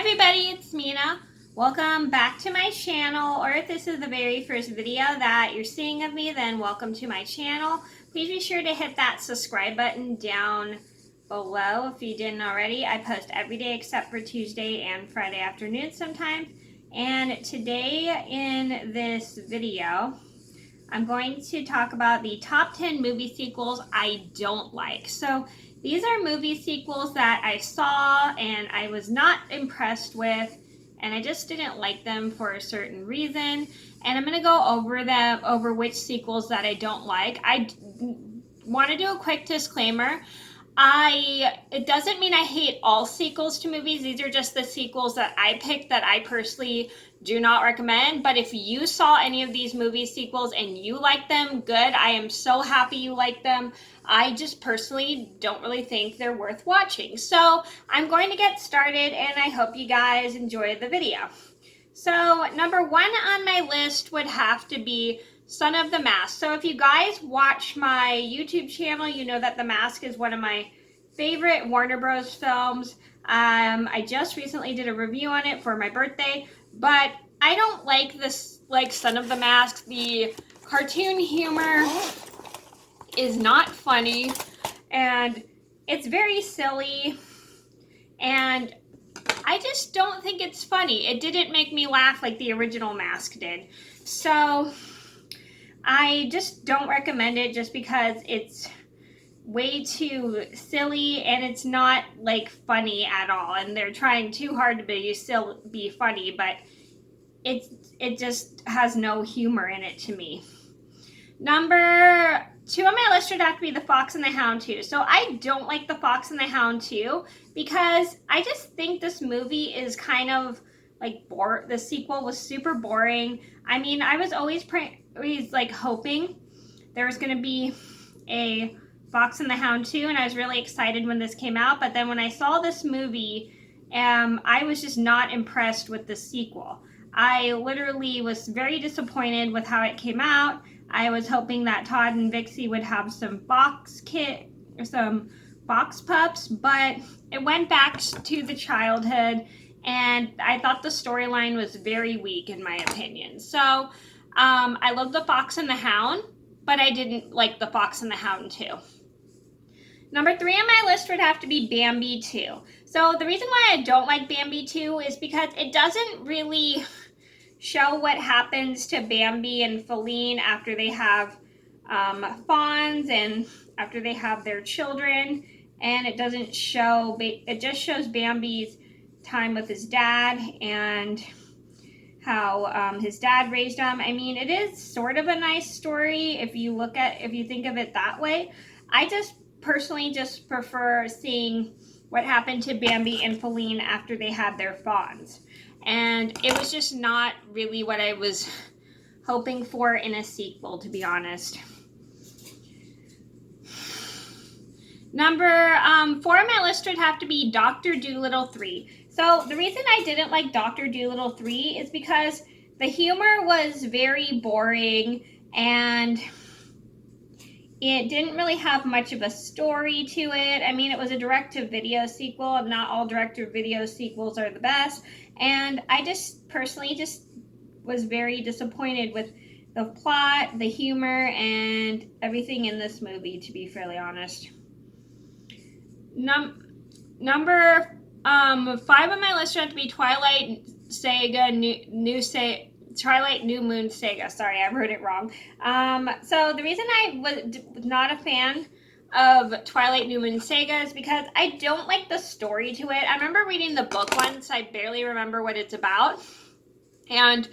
everybody, it's Mena. Welcome back to my channel, or if this is the very first video that you're seeing of me, then welcome to my channel. Please be sure to hit that subscribe button down below if you didn't already. I post every day except for Tuesday and Friday afternoon sometimes. And today in this video, I'm going to talk about the top 10 movie sequels I don't like. So these are movie sequels that I saw and I was not impressed with, and I just didn't like them for a certain reason. And I'm going to go over which sequels that I don't like. I want to do a quick disclaimer. It doesn't mean I hate all sequels to movies. These are just the sequels that I picked that I personally do not recommend. But if you saw any of these movie sequels and you like them, good. I am so happy you like them. I just personally don't really think they're worth watching. So I'm going to get started and I hope you guys enjoy the video. So number one on my list would have to be Son of the Mask. So if you guys watch my YouTube channel, you know that The Mask is one of my favorite Warner Bros. Films. I just recently did a review on it for my birthday, but I don't like this, like Son of the Mask. The cartoon humor is not funny, and it's very silly, and I just don't think it's funny. It didn't make me laugh like the original Mask did. So I just don't recommend it just because it's way too silly and it's not like funny at all, and they're trying too hard to be funny, but it just has no humor in it to me. Number two on my list would have to be The Fox and the Hound 2. So I don't like The Fox and the Hound 2 because I just think this movie is kind of like the sequel was super boring. I mean, I was always like hoping there was going to be a Fox and the Hound 2, and I was really excited when this came out, but then when I saw this movie, I was just not impressed with the sequel. I literally was very disappointed with how it came out. I was hoping that Todd and Vixie would have some fox pups, but it went back to the childhood, and I thought the storyline was very weak in my opinion. So I love The Fox and the Hound, but I didn't like The Fox and the Hound 2. Number three on my list would have to be Bambi 2. So the reason why I don't like Bambi 2 is because it doesn't really show what happens to Bambi and Feline after they have fawns and after they have their children, and it doesn't show, it just shows Bambi's time with his dad and how his dad raised him. I mean, it is sort of a nice story if you think of it that way. I just personally just prefer seeing what happened to Bambi and Feline after they had their fawns. And it was just not really what I was hoping for in a sequel, to be honest. Number 4 on my list would have to be Dr. Dolittle 3. So the reason I didn't like Dr. Dolittle 3 is because the humor was very boring and it didn't really have much of a story to it. I mean, it was a direct-to-video sequel, and not all direct-to-video sequels are the best. And I just personally just was very disappointed with the plot, the humor, and everything in this movie, to be fairly honest. Number 5 on my list would have to be Twilight New Moon Saga. Sorry, I wrote it wrong. So the reason I was not a fan of Twilight New Moon Saga is because I don't like the story to it. I remember reading the book once. I barely remember what it's about. And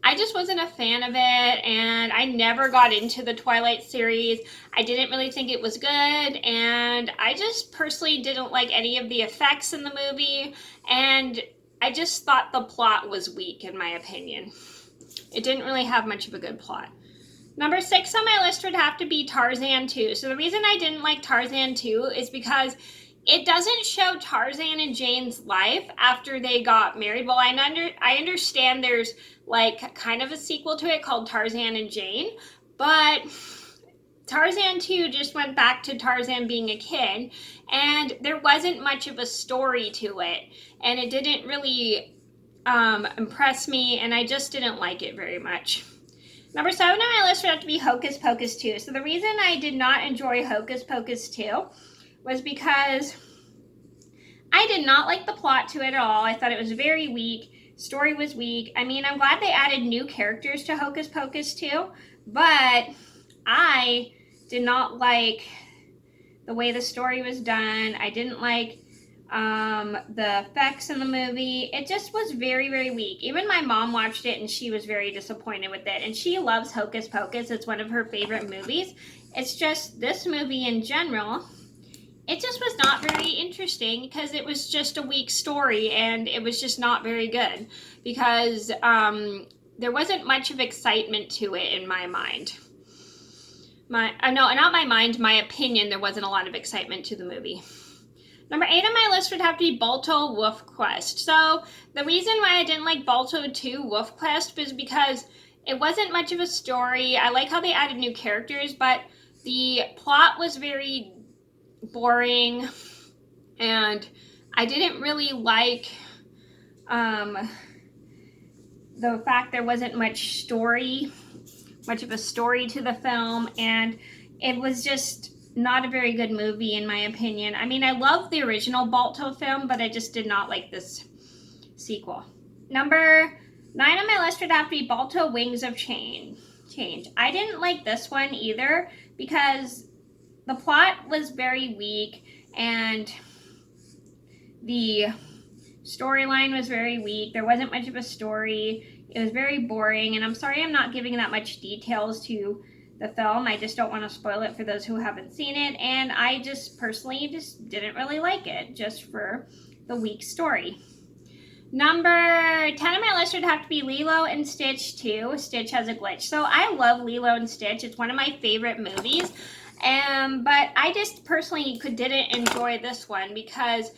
I just wasn't a fan of it, and I never got into the Twilight series. I didn't really think it was good, and I just personally didn't like any of the effects in the movie, and I just thought the plot was weak in my opinion. It didn't really have much of a good plot. Number 6 on my list would have to be Tarzan 2. So the reason I didn't like Tarzan 2 is because it doesn't show Tarzan and Jane's life after they got married. Well, I understand there's like kind of a sequel to it called Tarzan and Jane, but Tarzan 2 just went back to Tarzan being a kid, and there wasn't much of a story to it, and it didn't really impress me, and I just didn't like it very much. Number 7 on my list would have to be Hocus Pocus 2. So the reason I did not enjoy Hocus Pocus 2 was because I did not like the plot to it at all. I thought it was very weak. Story was weak. I mean, I'm glad they added new characters to Hocus Pocus 2, but I did not like the way the story was done. I didn't like the effects in the movie. It just was very, very weak. Even my mom watched it and she was very disappointed with it. And she loves Hocus Pocus. It's one of her favorite movies. It's just this movie in general, it just was not very interesting because it was just a weak story and it was just not very good because there wasn't much of excitement to it in my mind. My opinion, there wasn't a lot of excitement to the movie. Number 8 on my list would have to be Balto Wolf Quest. So the reason why I didn't like Balto 2 Wolf Quest was because it wasn't much of a story. I like how they added new characters, but the plot was very boring, and I didn't really like the fact there wasn't much of a story to the film, and it was just not a very good movie in my opinion. I mean, I love the original Balto film, but I just did not like this sequel. Number 9 on my list would have to be Balto Wings of Change. I didn't like this one either because the plot was very weak and the storyline was very weak. There wasn't much of a story. It was very boring, and I'm sorry I'm not giving that much details to the film. I just don't want to spoil it for those who haven't seen it, and I just personally just didn't really like it just for the weak story. Number 10 on my list would have to be Lilo and Stitch 2, Stitch Has a Glitch. So I love Lilo and Stitch. It's one of my favorite movies, but I just personally didn't enjoy this one because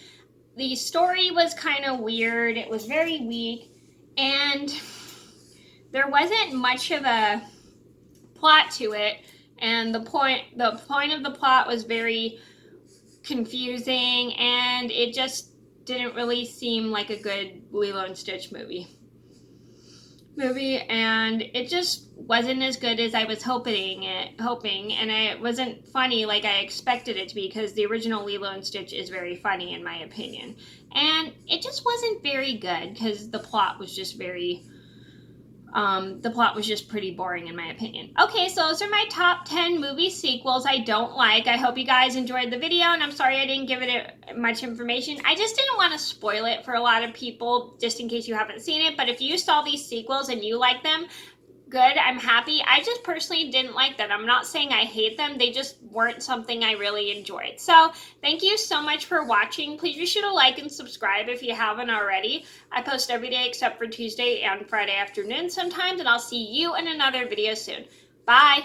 the story was kind of weird. It was very weak, and there wasn't much of a plot to it, and the point of the plot was very confusing, and it just didn't really seem like a good Lilo and Stitch movie, and it just wasn't as good as I was hoping, and it wasn't funny like I expected it to be because the original Lilo and Stitch is very funny in my opinion, and it just wasn't very good because the plot was just pretty boring in my opinion. Okay, so those are my top 10 movie sequels I don't like. I hope you guys enjoyed the video, and I'm sorry I didn't give it much information. I just didn't want to spoil it for a lot of people, just in case you haven't seen it. But if you saw these sequels and you like them, good, I'm happy. I just personally didn't like them. I'm not saying I hate them. They just weren't something I really enjoyed. So thank you so much for watching. Please be sure to like and subscribe if you haven't already. I post every day except for Tuesday and Friday afternoon sometimes, and I'll see you in another video soon. Bye.